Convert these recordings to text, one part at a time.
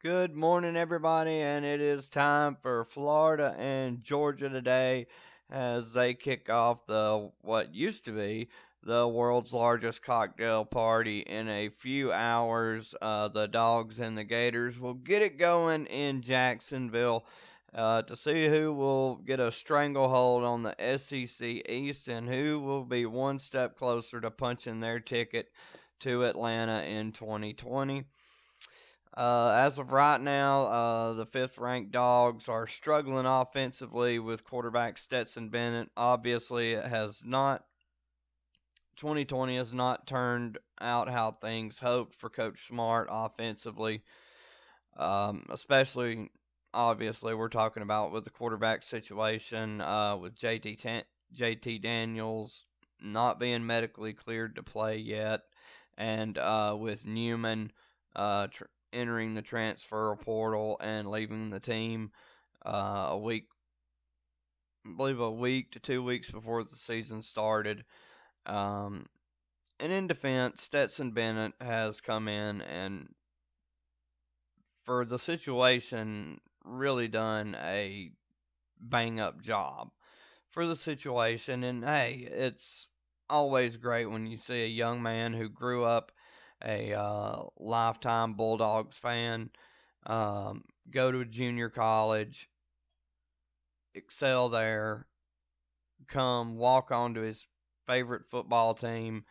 Good morning, everybody, and it is time for Florida and Georgia today as they kick off the what used to be the world's largest cocktail party in a few hours. The Dogs and the Gators will get it going in Jacksonville to see who will get a stranglehold on the SEC East and who will be one step closer to punching their ticket to Atlanta in 2020. As of right now, the fifth ranked Dogs are struggling offensively with quarterback Stetson Bennett. Obviously, it has not, 2020 has not turned out how things hoped for Coach Smart offensively. Especially, obviously, we're talking about with the quarterback situation with JT Daniels not being medically cleared to play yet, and with Newman entering the transfer portal and leaving the team a week, I believe a week to 2 weeks before the season started. Um, and in defense, Stetson Bennett has come in and, for the situation, really done a bang up job for the situation. And hey, it's always great when you see a young man who grew up a lifetime Bulldogs fan um, go to a junior college, excel there, come walk on to his favorite football team,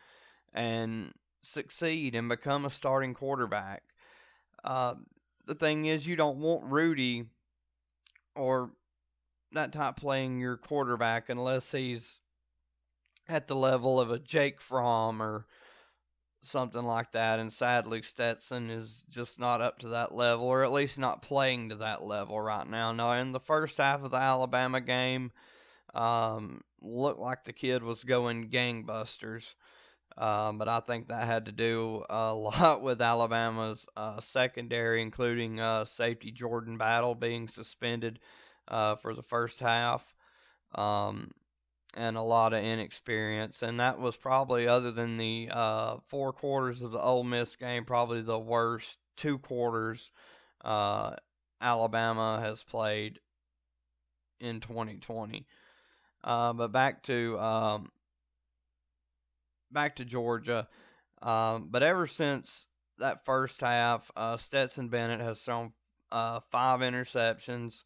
and succeed and become a starting quarterback. Uh, the thing is, you don't want Rudy or that type playing your quarterback unless he's at the level of a Jake Fromm or something like that. And sadly, Stetson is just not up to that level, or at least not playing to that level right now. Now, in the first half of the Alabama game, looked like the kid was going gangbusters. But I think that had to do a lot with Alabama's secondary, including safety Jordan Battle being suspended for the first half. Um, and a lot of inexperience. And that was probably, other than the 4 quarters of the Ole Miss game, probably the worst 2 quarters uh, Alabama has played in 2020. But back to Georgia. But ever since that first half, Stetson Bennett has thrown 5 interceptions.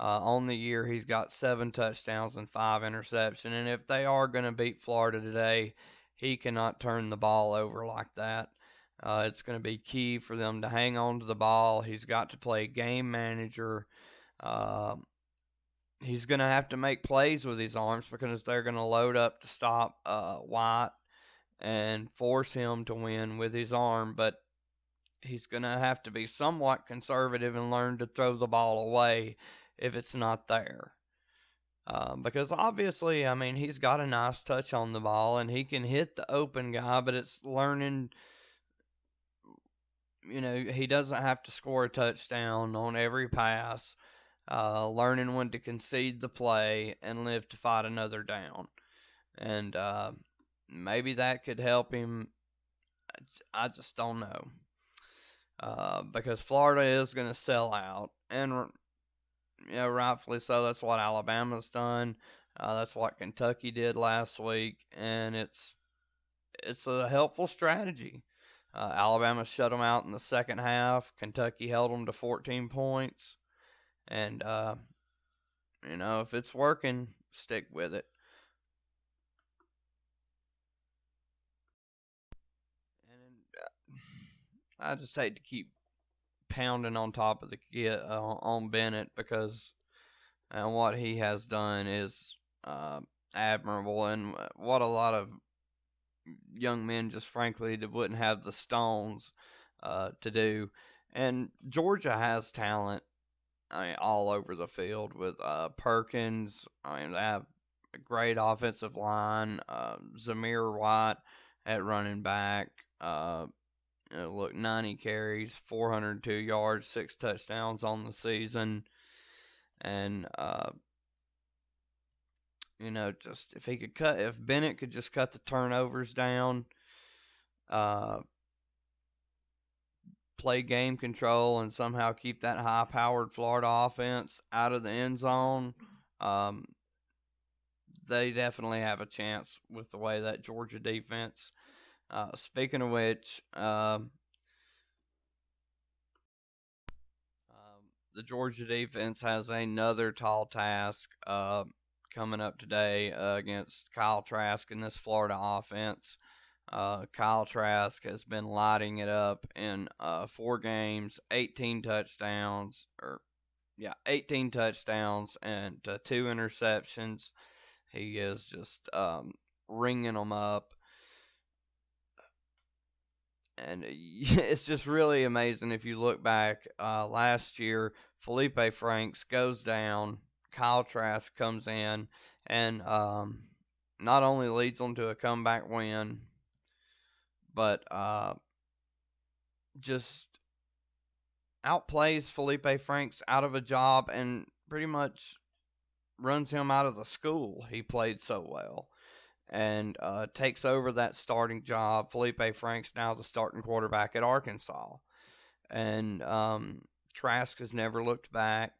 On the year, he's got 7 touchdowns and 5 interceptions. And if they are going to beat Florida today, he cannot turn the ball over like that. It's going to be key for them to hang on to the ball. He's got to play game manager. Uh, he's going to have to make plays with his arms because they're going to load up to stop White and force him to win with his arm. But he's going to have to be somewhat conservative and learn to throw the ball away if it's not there. Because obviously, I mean, he's got a nice touch on the ball and he can hit the open guy, but it's learning, he doesn't have to score a touchdown on every pass. Learning when to concede the play and live to fight another down. And maybe that could help him. I just don't know. Because Florida is going to sell out. And rightfully so. That's what Alabama's done. That's what Kentucky did last week, and it's a helpful strategy. Alabama shut them out in the second half. Kentucky held them to 14 points, and if it's working, stick with it. And I just hate to keep pounding on top of the kid on Bennett because what he has done is admirable, and what a lot of young men just frankly wouldn't have the stones to do. And Georgia has talent, I mean, all over the field with Perkins. I mean, they have a great offensive line. Zamir White at running back. Look, 90 carries, 402 yards, 6 touchdowns on the season. And just if Bennett could just cut the turnovers down, uh, play game control and somehow keep that high-powered Florida offense out of the end zone, um, they definitely have a chance with the way that Georgia defense. Speaking of which, the Georgia defense has another tall task coming up today against Kyle Trask in this Florida offense. Kyle Trask has been lighting it up in 4 games, 18 touchdowns, 18 touchdowns and 2 interceptions. He is just ringing them up. And it's just really amazing if you look back. Last year, Felipe Franks goes down, Kyle Trask comes in, and not only leads them to a comeback win, but just outplays Felipe Franks out of a job and pretty much runs him out of the school. He played so well. And takes over that starting job. Felipe Franks now the starting quarterback at Arkansas. And Trask has never looked back,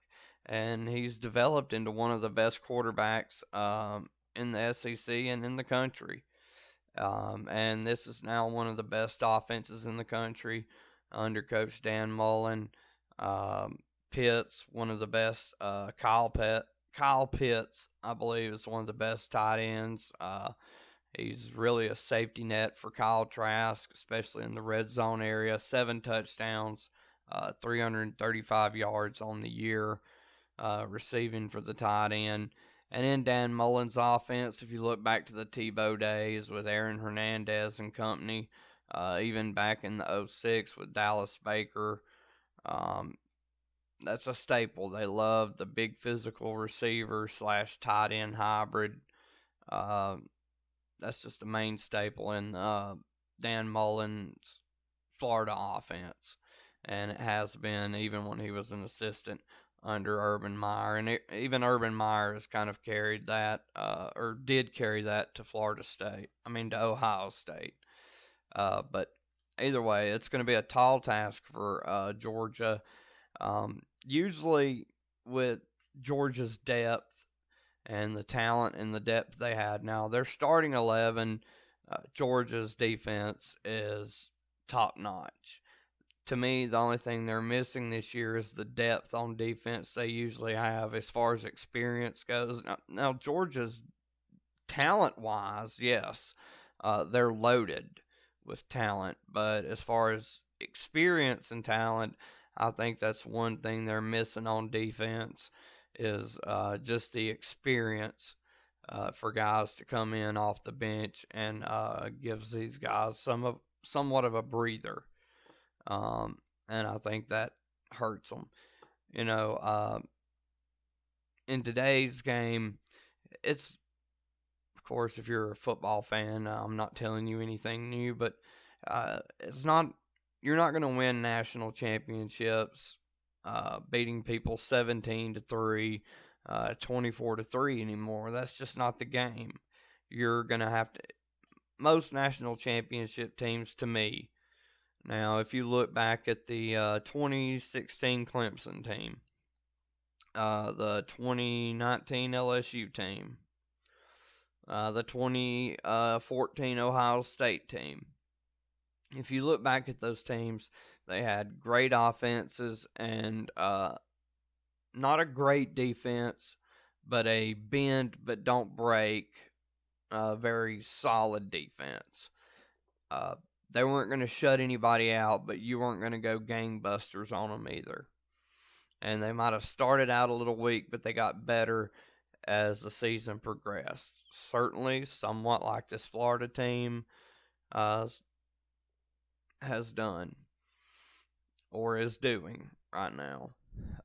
and he's developed into one of the best quarterbacks in the SEC and in the country. And this is now one of the best offenses in the country under Coach Dan Mullen. Pitts, one of the best. Kyle Pitts, I believe, is one of the best tight ends. He's really a safety net for Kyle Trask, especially in the red zone area. 7 touchdowns, 335 yards on the year, receiving for the tight end. And in Dan Mullen's offense, if you look back to the Tebow days with Aaron Hernandez and company, even back in the 06 with Dallas Baker, that's a staple. They love the big physical receiver / tight end hybrid. That's just the main staple in Dan Mullen's Florida offense. And it has been even when he was an assistant under Urban Meyer. And even Urban Meyer has kind of carried that, or did carry that to to Ohio State. But either way, it's going to be a tall task for Georgia. Usually with Georgia's depth and the talent and the depth they had, now their starting 11, Georgia's defense is top notch. To me, the only thing they're missing this year is the depth on defense they usually have as far as experience goes. Now Georgia's talent-wise, yes, they're loaded with talent, but as far as experience and talent, I think that's one thing they're missing on defense is just the experience for guys to come in off the bench and gives these guys somewhat of a breather. And I think that hurts them. In today's game, it's, of course, if you're a football fan, I'm not telling you anything new, but you're not going to win national championships beating people 17-3, 24-3 anymore. That's just not the game. You're going to have to. Most national championship teams, to me. Now, if you look back at the 2016 Clemson team, the 2019 LSU team, the 2014 Ohio State team, if you look back at those teams, they had great offenses and not a great defense, but a bend but don't break, very solid defense. They weren't going to shut anybody out, but you weren't going to go gangbusters on them either. And they might have started out a little weak, but they got better as the season progressed. Certainly, somewhat like this Florida team has done or is doing right now.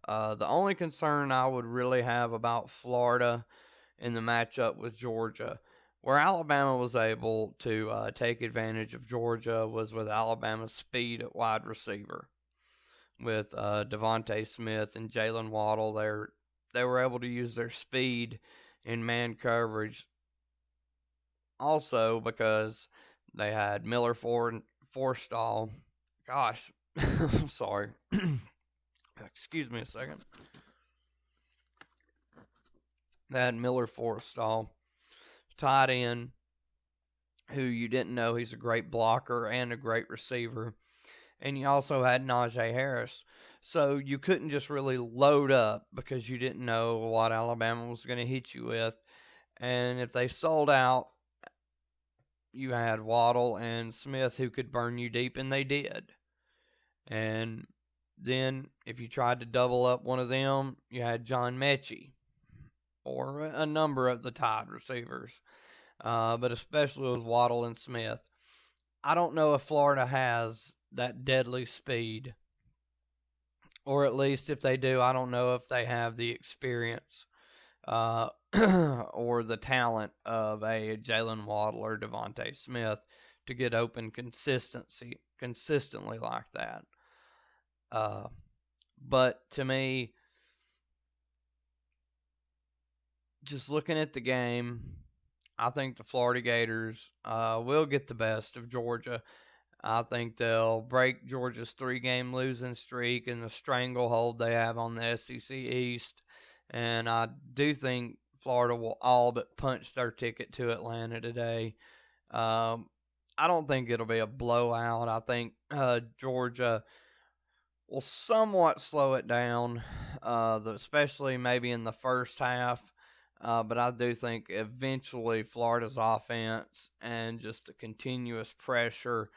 The only concern I would really have about Florida in the matchup with Georgia, where Alabama was able to take advantage of Georgia, was with Alabama's speed at wide receiver. With Devontae Smith and Jalen Waddle, they were able to use their speed in man coverage. Also, because they had Miller Forstall. Gosh, Sorry. Excuse me a second. They had Miller Forrestall, tight end, who you didn't know he's a great blocker and a great receiver. And you also had Najee Harris. So you couldn't just really load up because you didn't know what Alabama was going to hit you with. And if they sold out, you had Waddle and Smith who could burn you deep, and they did. And then if you tried to double up one of them, you had John Mechie or a number of the Tide receivers, but especially with Waddle and Smith. I don't know if Florida has that deadly speed, or at least if they do, I don't know if they have the experience uh, or the talent of a Jalen Waddle or Devontae Smith to get open consistently like that. Uh, but to me, just looking at the game, I think the Florida Gators will get the best of Georgia. I think they'll break Georgia's 3-game losing streak and the stranglehold they have on the SEC East. And I do think Florida will all but punch their ticket to Atlanta today. I don't think it'll be a blowout. I think Georgia will somewhat slow it down, especially maybe in the first half. But I do think eventually Florida's offense and just the continuous pressure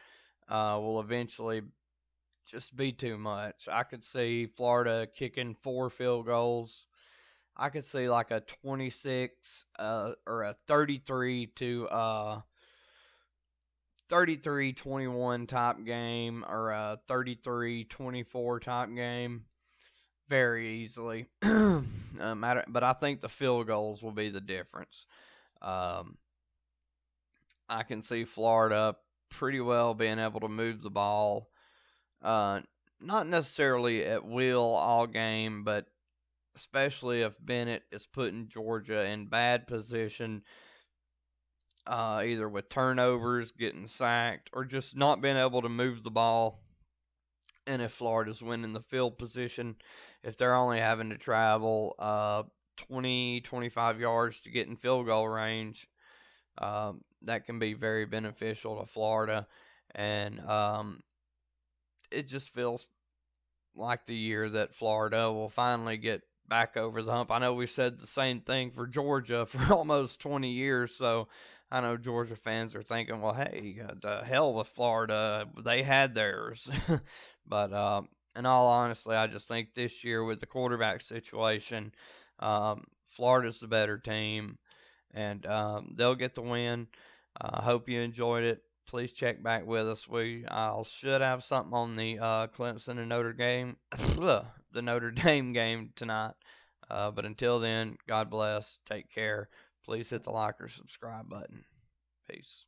will eventually just be too much. I could see Florida kicking 4 field goals. I could see like a 26 or a 33-21 type game or a 33-24 type game very easily. But I think the field goals will be the difference. I can see Florida pretty well being able to move the ball, not necessarily at will all game, but especially if Bennett is putting Georgia in bad position, either with turnovers, getting sacked, or just not being able to move the ball. And if Florida's winning the field position, if they're only having to travel 20, 25 yards to get in field goal range, that can be very beneficial to Florida. And it just feels like the year that Florida will finally get back over the hump. I know we said the same thing for Georgia for almost 20 years, so I know Georgia fans are thinking, well, hey, the hell with Florida. They had theirs. But in all honesty, I just think this year with the quarterback situation, Florida's the better team, and they'll get the win. I hope you enjoyed it. Please check back with us. I should have something on the Clemson and Notre Dame, the Notre Dame game tonight. But until then, God bless. Take care. Please hit the like or subscribe button. Peace.